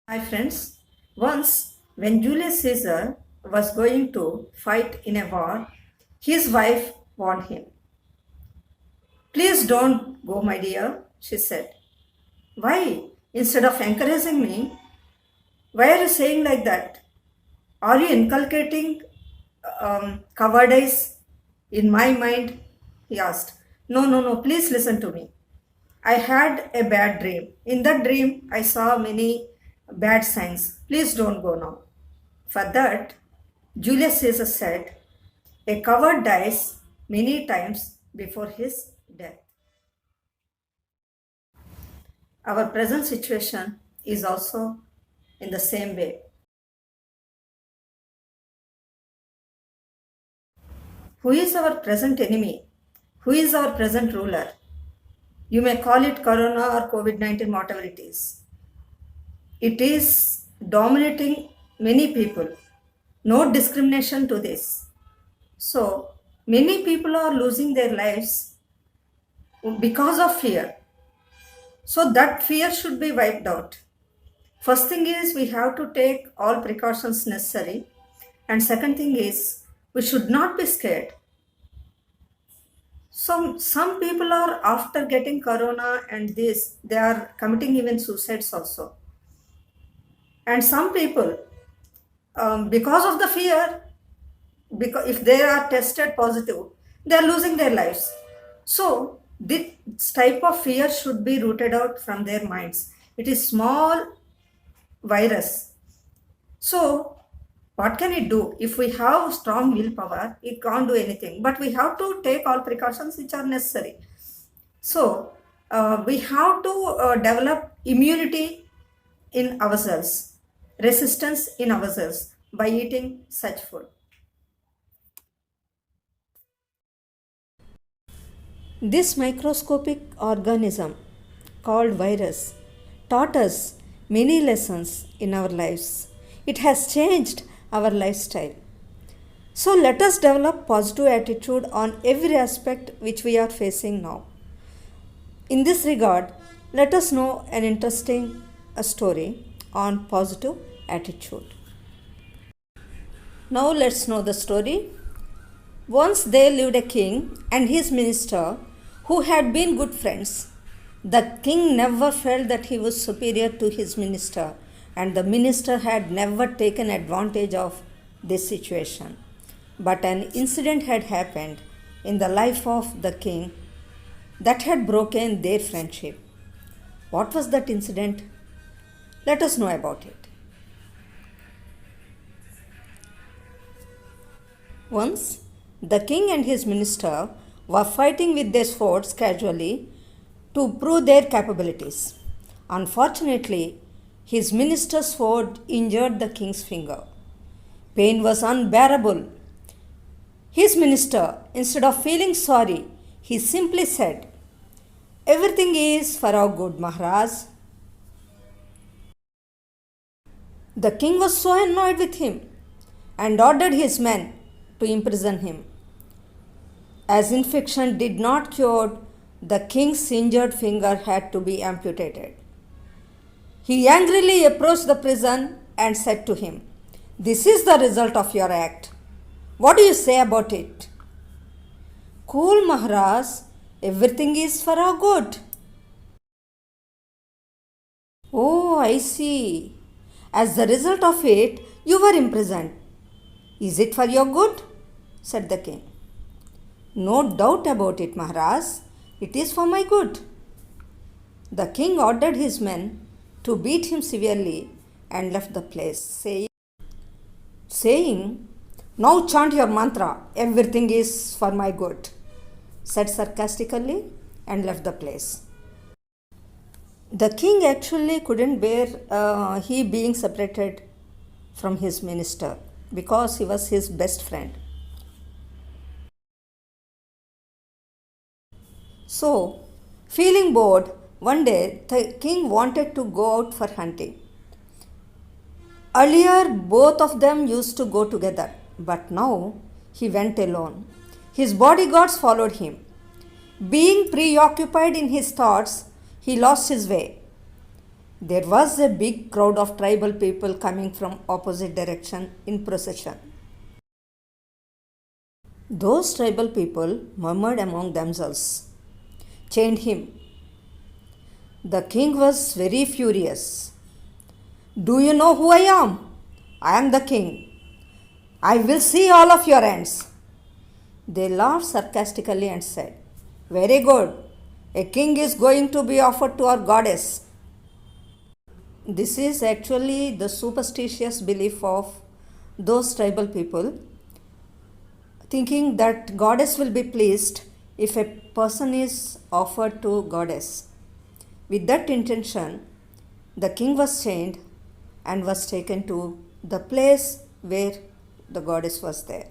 Hi friends. Once, when Julius Caesar was going to fight in a war, his wife warned him. Please don't go, my dear, she said. Why? Instead of encouraging me, why are you saying like that? Are you inculcating cowardice in my mind? He asked. No, please listen to me. I had a bad dream. In that dream, I saw many bad signs. Please don't go now. For that, Julius Caesar said, a coward dies many times before his death. Our present situation is also in the same way. Who is our present enemy? Who is our present ruler? You may call it Corona or COVID 19, whatever it is. It is dominating many people. No discrimination to this. So, many people are losing their lives because of fear. So, that fear should be wiped out. First thing is we have to take all precautions necessary. And second thing is we should not be scared. So some people are after getting corona and this, they are committing even suicides also. And some people, because of the fear, because if they are tested positive, they are losing their lives. So this type of fear should be rooted out from their minds. It is small virus. So what can it do? If we have strong willpower, it can't do anything. But we have to take all precautions which are necessary. So we have to develop immunity in ourselves, resistance in ourselves by eating such food. This microscopic organism called virus taught us many lessons in our lives. It has changed our lifestyle. So let us develop positive attitude on every aspect which we are facing now. In this regard, let us know an interesting story on positive attitude. Now let's know the story. Once there lived a king and his minister who had been good friends. The king never felt that he was superior to his minister, and the minister had never taken advantage of this situation. But an incident had happened in the life of the king that had broken their friendship. What was that incident? Let us know about it. Once, the king and his minister were fighting with their swords casually to prove their capabilities. Unfortunately, his minister's sword injured the king's finger. Pain was unbearable. His minister, instead of feeling sorry, he simply said, "Everything is for our good, Maharaj." The king was so annoyed with him and ordered his men to imprison him. As infection did not cure, the king's injured finger had to be amputated. He angrily approached the prison and said to him, "This is the result of your act. What do you say about it?" "Cool, Maharaj. Everything is for our good." "Oh, I see. As the result of it, you were imprisoned. Is it for your good?" said the king. "No doubt about it, Maharaj. It is for my good." The king ordered his men to beat him severely and left the place, saying, "Now chant your mantra, everything is for my good," said sarcastically and left the place. The king actually couldn't bear he being separated from his minister because he was his best friend. So, feeling bored, one day the king wanted to go out for hunting. Earlier, both of them used to go together, but now he went alone. His bodyguards followed him. Being preoccupied in his thoughts, he lost his way. There was a big crowd of tribal people coming from opposite direction in procession. Those tribal people murmured among themselves, chained him. The king was very furious. Do you know who I am? I am the king. I will see all of your ends. They laughed sarcastically and said, very good. A king is going to be offered to our goddess. This is actually the superstitious belief of those tribal people, thinking that goddess will be pleased if a person is offered to goddess. With that intention, the king was chained and was taken to the place where the goddess was there.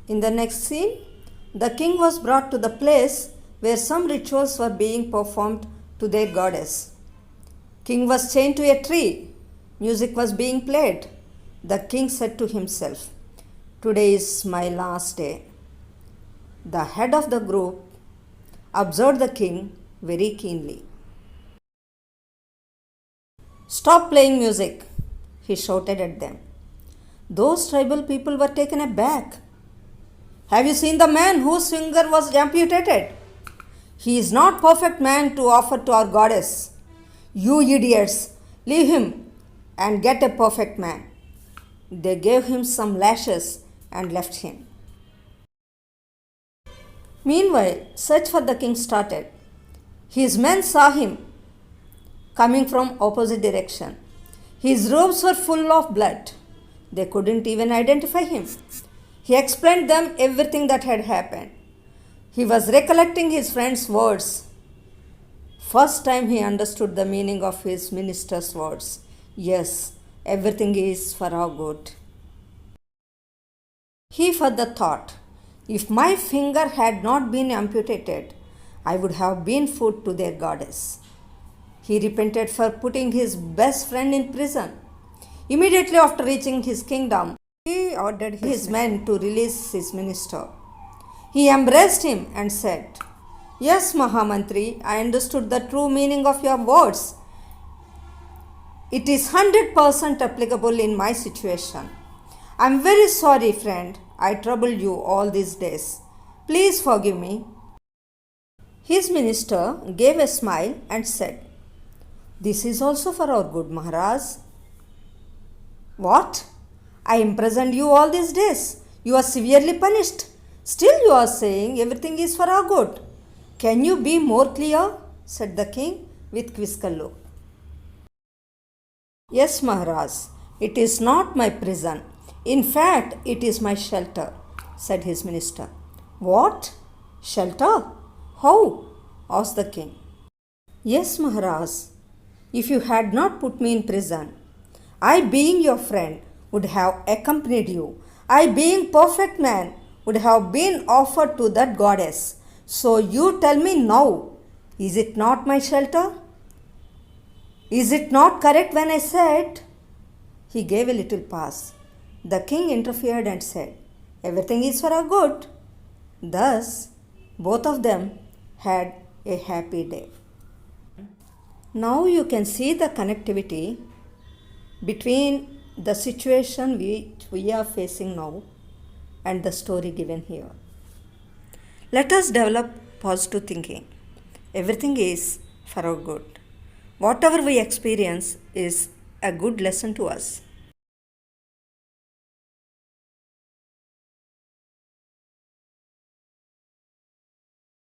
In the next scene, the king was brought to the place where some rituals were being performed to their goddess. King was chained to a tree. Music was being played. The king said to himself, today is my last day. The head of the group observed the king very keenly. Stop playing music, he shouted at them. Those tribal people were taken aback. Have you seen the man whose finger was amputated? He is not perfect man to offer to our goddess. You idiots, leave him and get a perfect man. They gave him some lashes and left him. Meanwhile, search for the king started. His men saw him coming from opposite direction. His robes were full of blood. They couldn't even identify him. He explained them everything that had happened. He was recollecting his friend's words. First time he understood the meaning of his minister's words. Yes, everything is for our good. He further thought, if my finger had not been amputated, I would have been food to their goddess. He repented for putting his best friend in prison. Immediately after reaching his kingdom, he ordered his men to release his minister. He embraced him and said, yes, Mahamantri, I understood the true meaning of your words. It is 100% applicable in my situation. I am very sorry, friend. I troubled you all these days. Please forgive me. His minister gave a smile and said, this is also for our good, Maharaj. What? I imprisoned you all these days. You are severely punished. Still you are saying everything is for our good. Can you be more clear? Said the king with quizzical look. Yes, Maharaj, it is not my prison. In fact, it is my shelter, said his minister. What? Shelter? How? Asked the king. Yes, Maharaj, if you had not put me in prison, I, being your friend, would have accompanied you. I, being perfect man, would have been offered to that goddess. So you tell me now, is it not my shelter? Is it not correct when I said? He gave a little pause. The king interfered and said, everything is for our good. Thus, both of them had a happy day. Now you can see the connectivity between the situation which we are facing now and the story given here. Let us develop positive thinking. Everything is for our good. Whatever we experience is a good lesson to us.